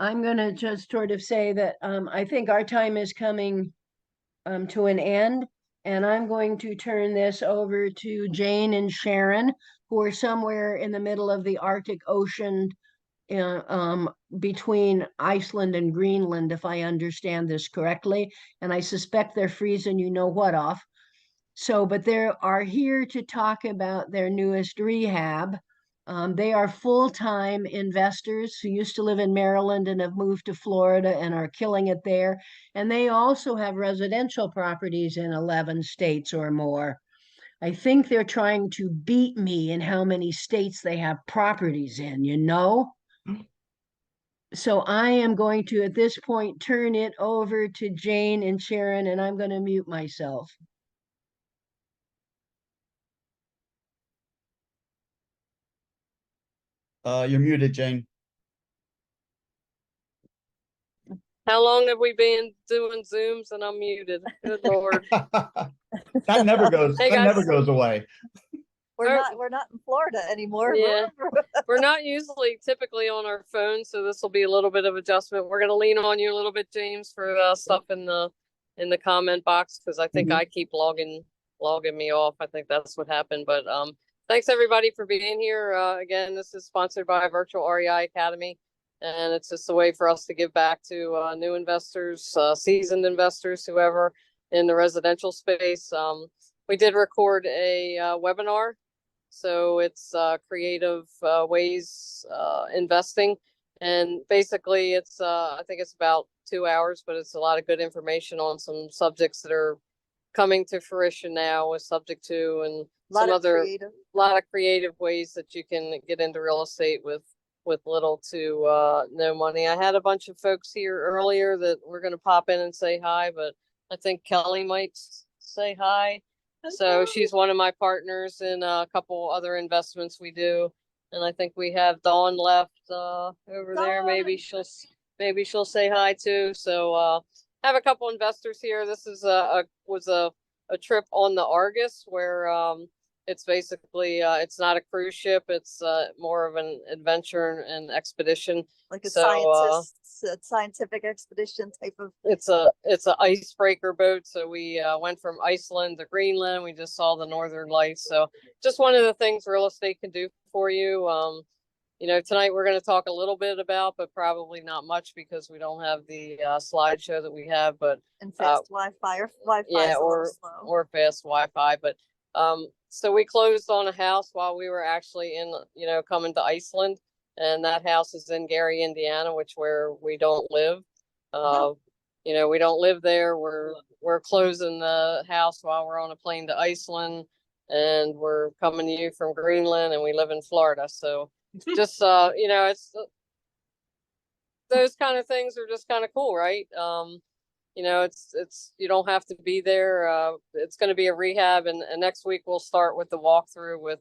I'm going to just sort of say that I think our time is coming to an end, and I'm going to turn this over to Jane and Sharon, who are somewhere in the middle of the Arctic Ocean between Iceland and Greenland, if I understand this correctly. And I suspect they're freezing you know what off. So, but they are here to talk about their newest rehab. They are full-time investors who used to live in Maryland and have moved to Florida and are killing it there. And they also have residential properties in 11 states or more. I think they're trying to beat me in how many states they have properties in, you know? So I am going to, at this point, turn it over to Jane and Sharon, and I'm going to mute myself. You're muted, Jane. How long have we been doing Zooms and I'm muted? Good Lord. That never goes. Hey, that guys. never goes away. We're not in Florida anymore. Yeah. We're not typically on our phones, so this will be a little bit of adjustment. We're gonna lean on you a little bit, James, for stuff in the comment box, because I think I keep logging me off. I think that's what happened. But thanks everybody for being here. Again, this is sponsored by Virtual REI Academy, and it's just a way for us to give back to new investors, seasoned investors, whoever in the residential space. We did record a webinar. So it's creative ways investing. And basically it's, I think it's about 2 hours, but it's a lot of good information on some subjects that are coming to fruition now with subject to, and some other, lot of creative ways that you can get into real estate with little to no money. I had a bunch of folks here earlier that were going to pop in and say hi, but I think Kelly might say hi. So she's one of my partners in a couple other investments we do. And I think we have Dawn left over there. Maybe she'll say hi too. So have a couple investors here. This is was a trip on the Argus, where it's basically it's not a cruise ship. It's more of an adventure and expedition. Like a scientific expedition type of. It's an icebreaker boat. So we went from Iceland to Greenland. We just saw the Northern Lights. So just one of the things real estate can do for you. You know, tonight we're going to talk a little bit about, but probably not much because we don't have the slideshow that we have. But and fast Wi-Fi or Wi-Fi, yeah, or fast Wi-Fi. But so we closed on a house while we were actually in, you know, coming to Iceland, and that house is in Gary, Indiana, which where we don't live. You know, we don't live there. We're closing the house while we're on a plane to Iceland, and we're coming to you from Greenland, and we live in Florida. So just you know, it's those kind of things are just kind of cool, right? You know, it's you don't have to be there. It's going to be a rehab, and next week we'll start with the walkthrough with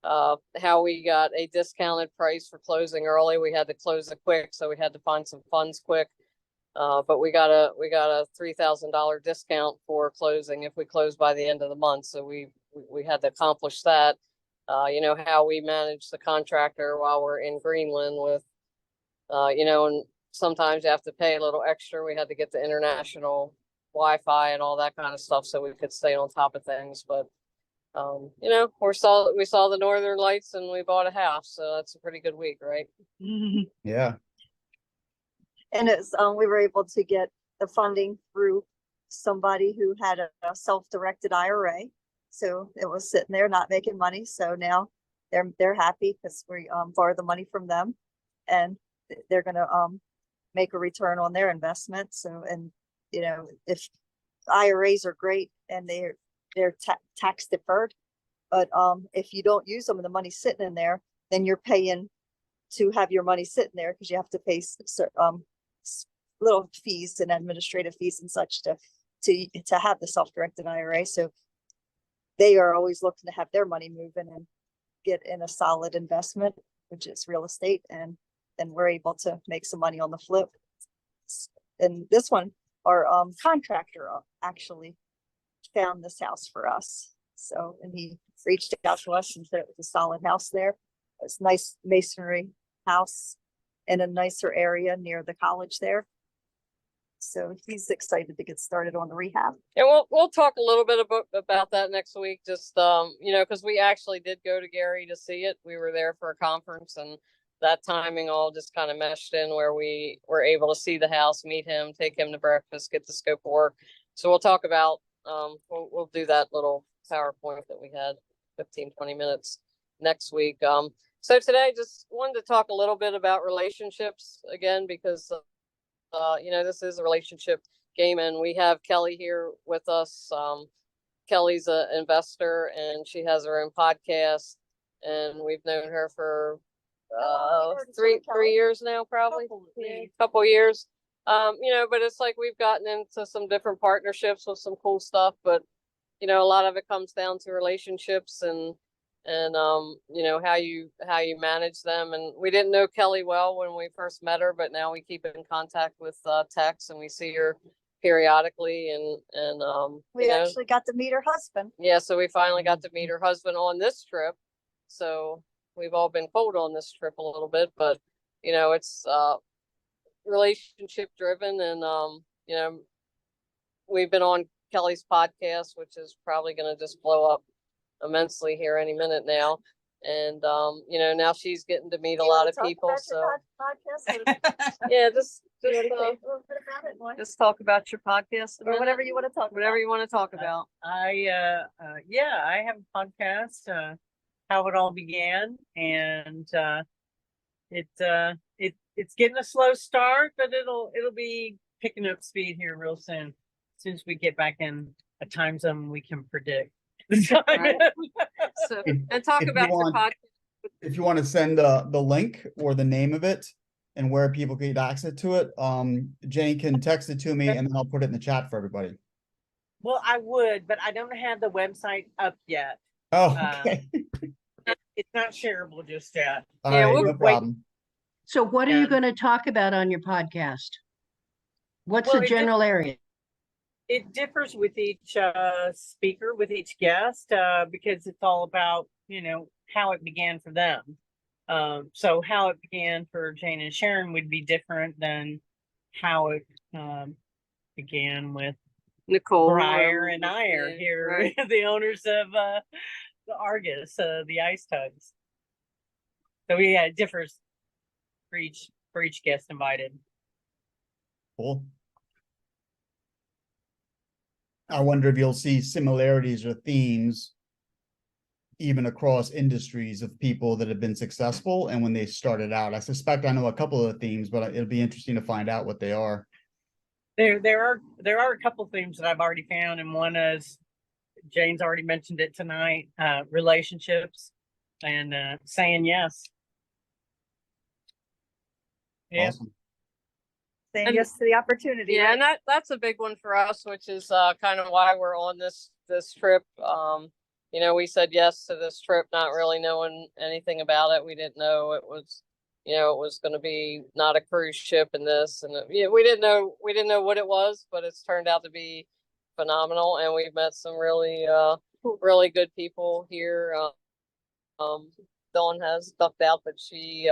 how we got a discounted price for closing early. We had to close it quick, so we had to find some funds quick. But we got a $3,000 discount for closing if we close by the end of the month. So we had to accomplish that. You know, how we manage the contractor while we're in Greenland with, you know, and sometimes you have to pay a little extra. We had to get the international Wi-Fi and all that kind of stuff so we could stay on top of things. But you know, we saw the Northern Lights and we bought a house, so that's a pretty good week, right? Yeah. And it's we were able to get the funding through somebody who had a self-directed IRA, so it was sitting there not making money. So now they're happy because we borrowed the money from them, and they're gonna make a return on their investment. So, and you know, if IRAs are great and they're tax deferred, but if you don't use them and the money's sitting in there, then you're paying to have your money sitting there because you have to pay little fees and administrative fees and such to have the self-directed IRA. So they are always looking to have their money moving and get in a solid investment, which is real estate, and then we're able to make some money on the flip. And this one, our contractor actually found this house for us. So, and he reached out to us and said it was a solid house there. It's nice masonry house, in a nicer area near the college there. So he's excited to get started on the rehab. And we'll talk a little bit about that next week. Just you know, because we actually did go to Gary to see it. We were there for a conference, and that timing all just kind of meshed in where we were able to see the house, meet him, take him to breakfast, get the scope of work. So we'll talk about we'll do that little PowerPoint that we had 15-20 minutes next week. So today just wanted to talk a little bit about relationships again, because you know, this is a relationship game, and we have Kelly here with us. Kelly's an investor, and she has her own podcast, and we've known her for three years now, probably couple years. You know, but it's like we've gotten into some different partnerships with some cool stuff, but you know, a lot of it comes down to relationships and you know, how you manage them. And we didn't know Kelly well when we first met her, but now we keep in contact with text, and we see her periodically, and We actually got to meet her husband. yeah, so we finally got to meet her husband on this trip. So we've all been cold on this trip a little bit, but you know, it's relationship driven, and you know, we've been on Kelly's podcast, which is probably going to just blow up immensely here any minute now. And you know, now she's getting to meet a lot of people. So yeah, just talk about your podcast or whatever you want to talk whatever you want to talk about. I have a podcast, how it all began, and it's getting a slow start, but it'll be picking up speed here real soon. As soon as we get back in a time zone we can predict. Right. So, and talk if about you your want- podcast. If you want to send the link or the name of it and where people get access to it, Jane can text it to me, and then I'll put it in the chat for everybody. Well, I would, but I don't have the website up yet. Oh, okay. It's not shareable just yet. All Yeah, right, we'll no wait. problem. So what are you Yeah. going to talk about on your podcast? What's Well, the it general area? It differs with each speaker, with each guest, because it's all about, you know, how it began for them. So how it began for Jane and Sharon would be different than how it began with Nicole Breyer and I are yeah, here, right. the owners of the Argus, the ice tugs. So yeah, it differs for each guest invited. Cool. I wonder if you'll see similarities or themes even across industries of people that have been successful and when they started out. I suspect I know a couple of the themes, but it'll be interesting to find out what they are. There are a couple themes that I've already found, and one is Jane's already mentioned it tonight, relationships and saying yes. Yeah. Awesome. Saying And- yes to the opportunity. Yeah, right? and that's a big one for us, which is kind of why we're on this trip. You know, we said yes to this trip, not really knowing anything about it. We didn't know it was, you know, it was going to be not a cruise ship and this, and yeah, we didn't know what it was, but it's turned out to be phenomenal, and we've met some really really good people here. Dawn has ducked out, but she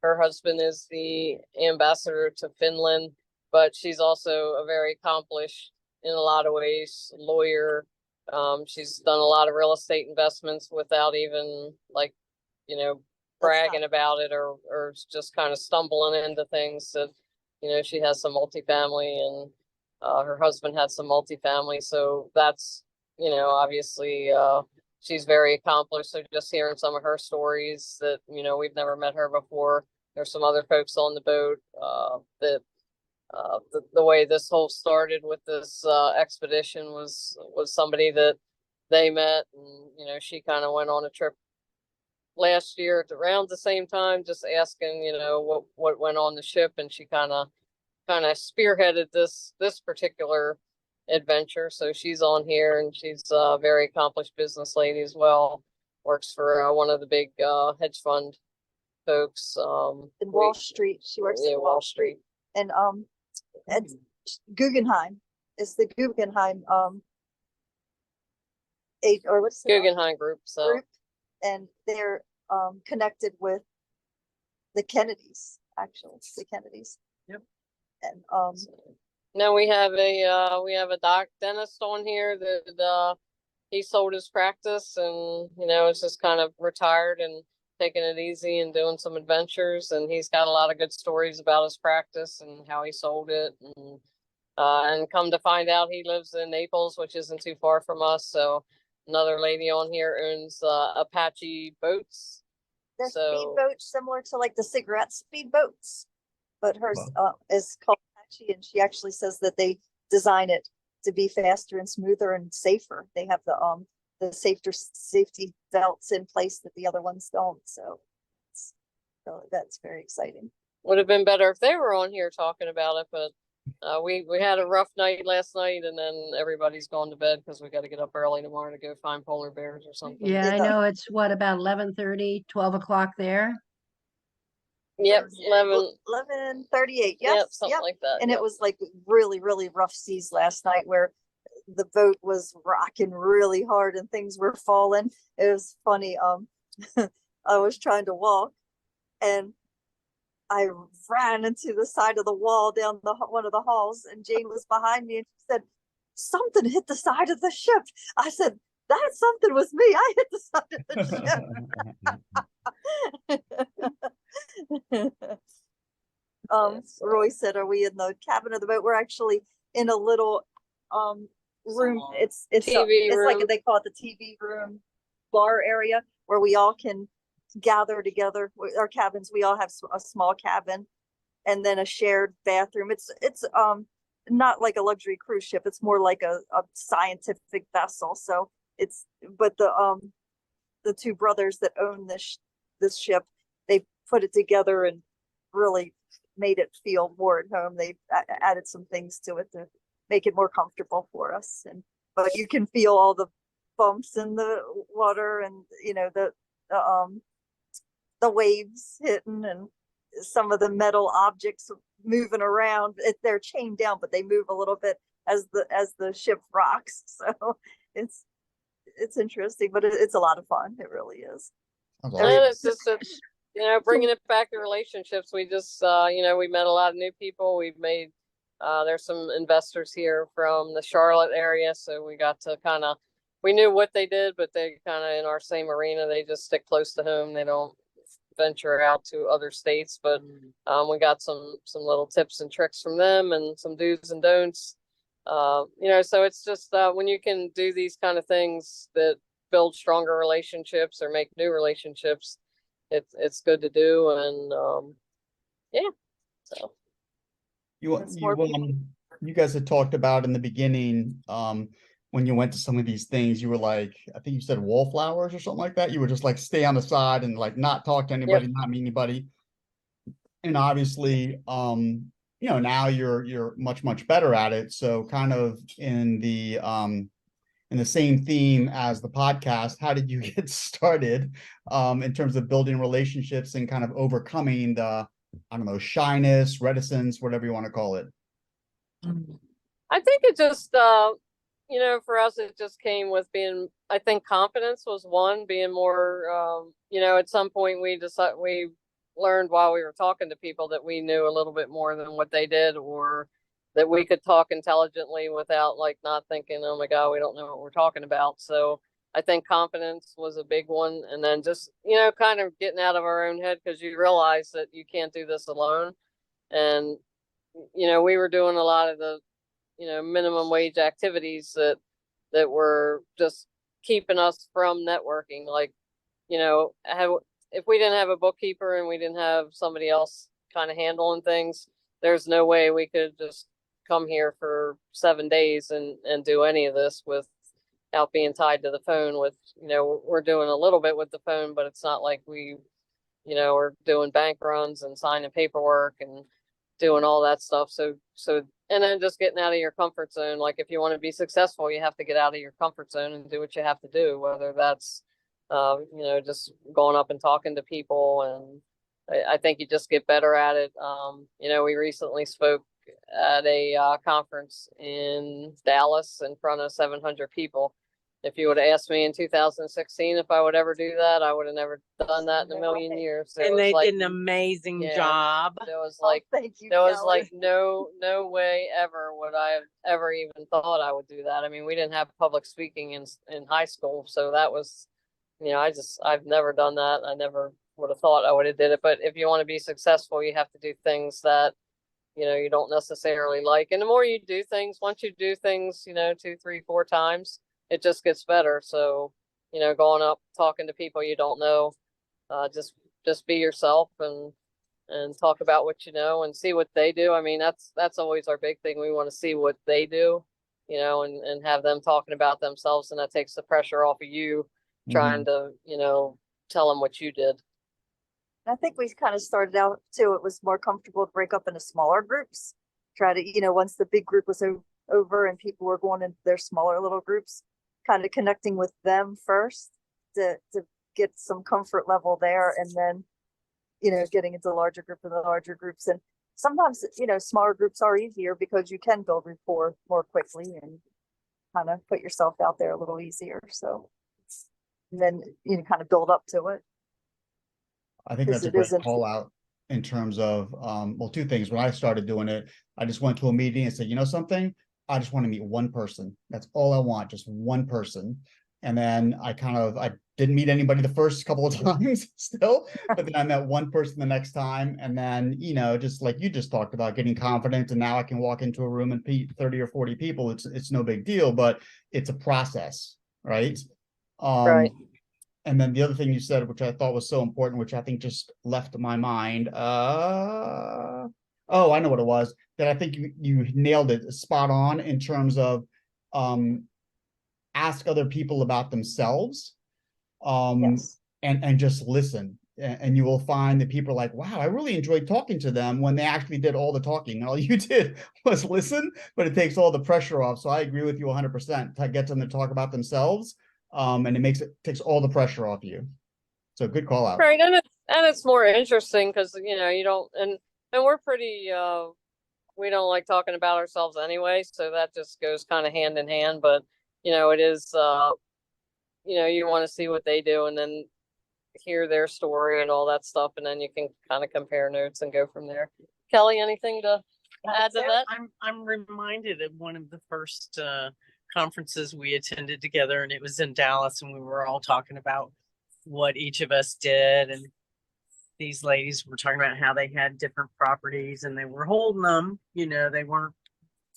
her husband is the ambassador to Finland, but she's also a very accomplished in a lot of ways lawyer. She's done a lot of real estate investments without even like, you know, bragging about it or just kind of stumbling into things. That, you know, she has some multifamily, and her husband had some multifamily. So that's, you know, obviously she's very accomplished. So just hearing some of her stories that, you know, we've never met her before. There's some other folks on the boat that the way this whole started with this expedition was somebody that they met, and you know, she kind of went on a trip last year at around the same time, just asking, you know, what went on the ship, and she kind of spearheaded this particular adventure. So she's on here, and she's a very accomplished business lady as well. Works for one of the big hedge fund folks. In Wall Street. She works Yeah, in Wall Street. And it's Guggenheim. It's the Guggenheim or what's the Guggenheim Group. So group, and they're connected with the Kennedys. actually, the Kennedys. Yep. And, Now we have a doc dentist on here that he sold his practice and it's just kind of retired and taking it easy and doing some adventures, and he's got a lot of good stories about his practice and how he sold it, and come to find out he lives in Naples, which isn't too far from us. So another lady on here owns Apache boats. they're So- speedboats similar to like the cigarette speedboats, but hers is called Apache, and she actually says that they design it to be faster and smoother and safer. They have the safety belts in place that the other ones don't. So that's very exciting. Would have been better if they were on here talking about it, but we had a rough night last night, and then everybody's gone to bed because we got to get up early tomorrow to go find polar bears or something. Yeah, I Yeah. know it's what, about 11:30, 12 o'clock there? Yep, 11:38. Yep, Yes. something Yep. like that. And yep. it was like really, really rough seas last night where the boat was rocking really hard and things were falling. It was funny. I was trying to walk and I ran into the side of the wall down one of the halls, and Jane was behind me and she said, "Something hit the side of the ship." I said, "That something was me. I hit the side of the ship." Roy said, "Are we in the cabin of the boat?" We're actually in a little room. It's TV like room. they call it the TV room bar area where we all can gather together. Our cabins, we all have a small cabin and then a shared bathroom. It's not like a luxury cruise ship. It's more like a scientific vessel. So but the two brothers that own this ship, they put it together and really made it feel more at home. They added some things to it to make it more comfortable for us. But you can feel all the bumps in the water, and the waves hitting, and some of the metal objects moving around. They're chained down, but they move a little bit as the ship rocks. So it's interesting, but it's a lot of fun. It really is. And it's just bringing it back to relationships. We just we met a lot of new people. We've made there's some investors here from the Charlotte area, so we got to we knew what they did, but they kind of in our same arena. They just stick close to home. They don't venture out to other states, but we got some little tips and tricks from them and some do's and don'ts. So it's just when you can do these kind of things that build stronger relationships or make new relationships, it's good to do. And so you guys had talked about in the beginning, when you went to some of these things, you were like, I think you said wallflowers or something like that. You would just like stay on the side and like not talk to anybody, not meet anybody. And obviously, now you're much better at it. So kind of in the same theme as the podcast, how did you get started in terms of building relationships and kind of overcoming the, I don't know, shyness, reticence, whatever you want to call it? I think it just for us, it just came with being, I think confidence was one, being more, at some point we learned while we were talking to people that we knew a little bit more than what they did, or that we could talk intelligently without like not thinking, oh my God, we don't know what we're talking about. So I think confidence was a big one. And then just, kind of getting out of our own head, because you realize that you can't do this alone. And, we were doing a lot of the, minimum wage activities that were just keeping us from networking. Like, if we didn't have a bookkeeper and we didn't have somebody else kind of handling things, there's no way we could just come here for 7 days and do any of this without being tied to the phone. We're doing a little bit with the phone, but it's not like we, are doing bank runs and signing paperwork and doing all that stuff. So, and then just getting out of your comfort zone. Like if you want to be successful, you have to get out of your comfort zone and do what you have to do, whether that's, just going up and talking to people. And I think you just get better at it. We recently spoke at a conference in Dallas in front of 700 people. if you would have asked me in 2016 if I would ever do that, I would have never done that in a million years. There And was they like, did an amazing yeah. job. there was Oh, like, thank you, there was Kelly. like no way ever would I have ever even thought I would do that. I mean, we didn't have public speaking in high school, so that was, I've never done that. I never would have thought I would have did it. But if you want to be successful, you have to do things that you don't necessarily like. And the more you do things, once you do things, 2, 3, 4 times, it just gets better. So, going up, talking to people you don't know, just be yourself and talk about what you know and see what they do. I mean, that's always our big thing. We want to see what they do, and have them talking about themselves, and that takes the pressure off of you trying to, tell them what you did. I think we kind of started out too, it was more comfortable to break up into smaller groups. Try to, once the big group was over and people were going into their smaller little groups, kind of connecting with them first to get some comfort level there. And then, getting into the larger group and the larger groups. And sometimes, smaller groups are easier because you can build rapport more quickly and kind of put yourself out there a little easier. So, and then, kind of build up to it. I think that's a great call out in terms of, well, 2 things. When I started doing it, I just went to a meeting and said, you know something, I just want to meet one person. That's all I want, just one person. And then I didn't meet anybody the first couple of times still, but then I met one person the next time. And then, just like you just talked about, getting confident. And now I can walk into a room and meet 30 or 40 people. It's no big deal, but it's a process, right? Right. And then the other thing you said, which I thought was so important, which I think just left my mind. Oh, I know what it was. That I think you nailed it spot on in terms of ask other people about themselves, Yes. and just listen. And you will find that people are like, wow, I really enjoyed talking to them, when they actually did all the talking. All you did was listen, but it takes all the pressure off. So I agree with you 100%. To get them to talk about themselves. And it takes all the pressure off you. So good call out. Right. And it's more interesting because, you don't, and we're pretty, we don't like talking about ourselves anyway. So that just goes kind of hand in hand, but it is, you want to see what they do and then hear their story and all that stuff. And then you can kind of compare notes and go from there. Kelly, anything to add to that? I'm reminded of one of the first, conferences we attended together, and it was in Dallas, and we were all talking about what each of us did, and these ladies were talking about how they had different properties and they were holding them, they weren't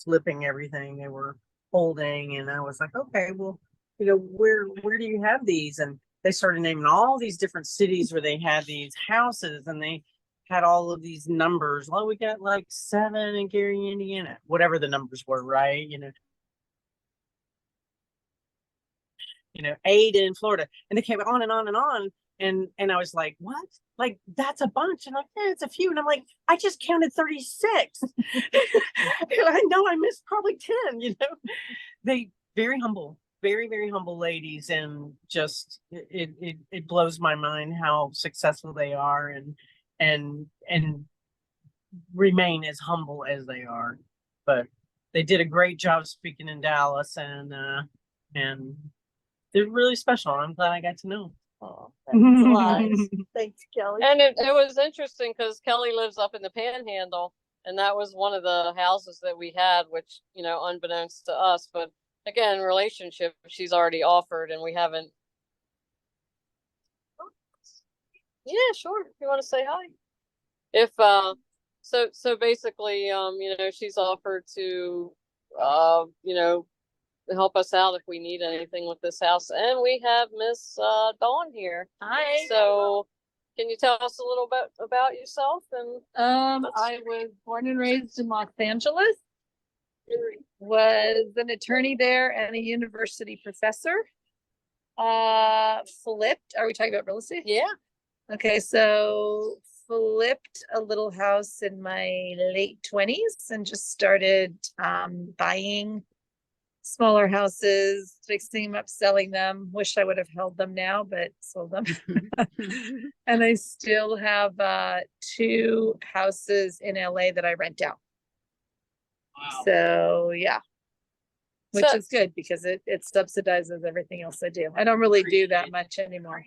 flipping everything, they were holding. And I was like, okay, well, where do you have these? And they started naming all these different cities where they had these houses, and they had all of these numbers. Well, we got like 7 in Gary, Indiana, whatever the numbers were, right? 8 in Florida, and they came on and on and on. And I was like, what? Like, that's a bunch. And like, yeah, it's a few. And I'm like, I just counted 36. I know I missed probably 10, They very humble, very, very humble ladies. And just, it blows my mind how successful they are and remain as humble as they are. But they did a great job speaking in Dallas, and they're really special. I'm glad I got to know. Oh, that's nice. Thanks, Kelly. And it was interesting because Kelly lives up in the Panhandle, and that was one of the houses that we had, which, unbeknownst to us, but again, relationship, she's already offered and we haven't. Yeah, sure. If you want to say hi. If, so basically, she's offered to, help us out if we need anything with this house. And we have Miss Dawn here. Hi. So can you tell us a little bit about yourself? And I was born and raised in Los Angeles, was an attorney there and a university professor. Flipped. Are we talking about real estate? yeah, Okay, so flipped a little house in my late 20s and just started buying smaller houses, fixing them up, selling them. Wish I would have held them now, but sold them. And I still have 2 houses in LA that I rent out. Wow. So yeah. which So- is good because it subsidizes everything else I do. I don't really do that much anymore.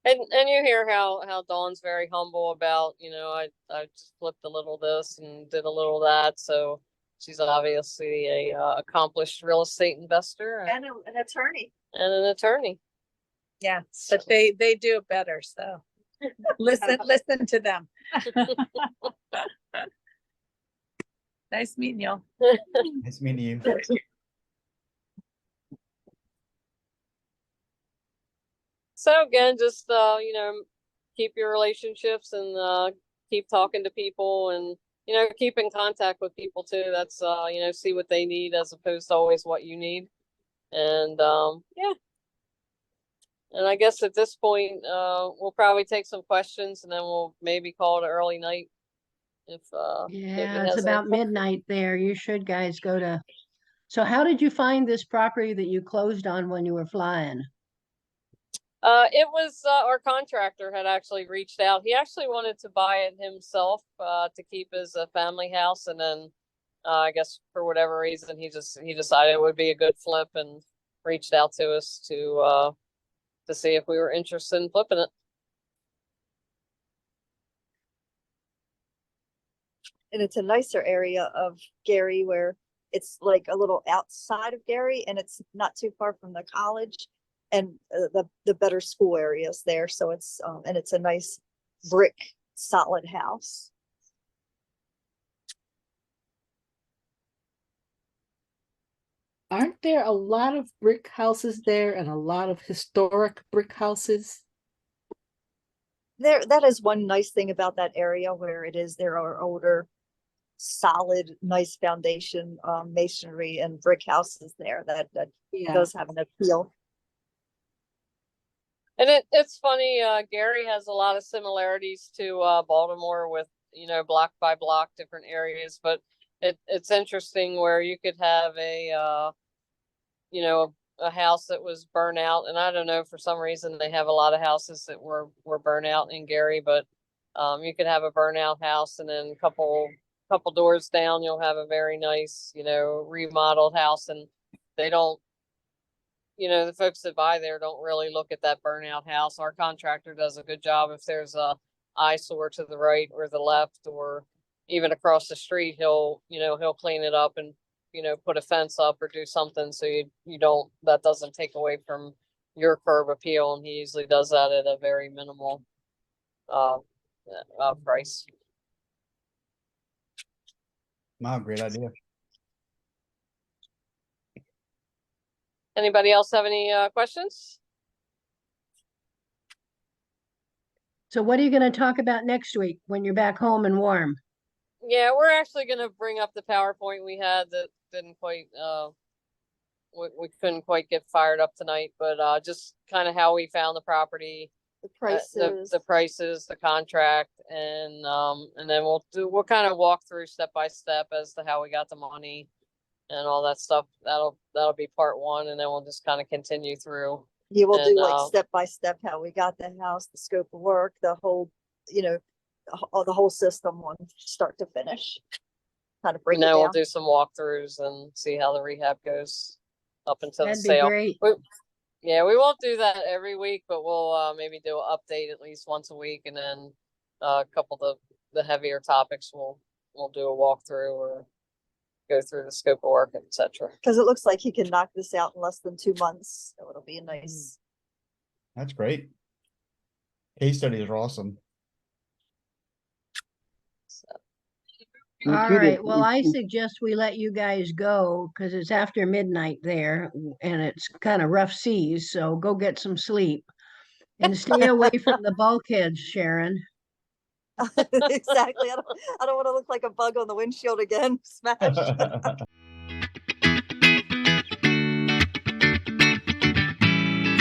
And you hear how Dawn's very humble about, I just flipped a little this and did a little that. So she's obviously a accomplished real estate investor And an attorney. and an attorney. Yeah, but they do it better, so listen to them. Nice meeting y'all. Nice meeting you. So again, just keep your relationships and keep talking to people and keep in contact with people too. That's see what they need as opposed to always what you need. And yeah. And I guess at this point, we'll probably take some questions and then we'll maybe call it an early night. If Yeah, it's about midnight there. You should guys go to. So how did you find this property that you closed on when you were flying? It was our contractor had actually reached out. He actually wanted to buy it himself to keep as a family house, and then I guess for whatever reason he decided it would be a good flip and reached out to us to see if we were interested in flipping it. And it's a nicer area of Gary where it's like a little outside of Gary and it's not too far from the college and the better school areas there. So it's and it's a nice brick solid house. Aren't there a lot of brick houses there and a lot of historic brick houses? That is one nice thing about that area where there are older, solid, nice foundation masonry and brick houses there that Yeah. does have an appeal. And it's funny, Gary has a lot of similarities to Baltimore with, block by block different areas, but it's interesting where you could have a house that was burnt out, and I don't know, for some reason they have a lot of houses that were burnt out in Gary, but you could have a burnout house and then a couple doors down you'll have a very nice, remodeled house, and they don't, the folks that buy there don't really look at that burnout house. Our contractor does a good job. If there's a eyesore to the right or the left or even across the street, he'll clean it up and put a fence up or do something so you don't, that doesn't take away from your curb appeal, and he usually does that at a very minimal price. Wow, great idea. Anybody else have any questions? So what are you going to talk about next week when you're back home and warm? Yeah, we're actually going to bring up the PowerPoint we had that didn't quite we couldn't quite get fired up tonight, but just kind of how we found the property, The prices. the prices, the contract, and then we'll kind of walk through step by step as to how we got the money and all that stuff. That'll be part one, and then we'll just kind of continue through. You will do and, like step by step how we got the house, the scope of work, the whole, the whole system one start to finish. Kind of break And it then we'll down. do some walkthroughs and see how the rehab goes up until That'd the be sale. great. Yeah, we won't do that every week, but we'll maybe do an update at least once a week, and then a couple of the heavier topics we'll do a walkthrough or go through the scope of work, etc. Because it looks like he can knock this out in less than 2 months. So it'll be a nice. That's great. Case studies are awesome. All right, well, I suggest we let you guys go because it's after midnight there and it's kind of rough seas, so go get some sleep. And stay away from the bulkheads, Sharon. Exactly. I don't want to look like a bug on the windshield again. Smash.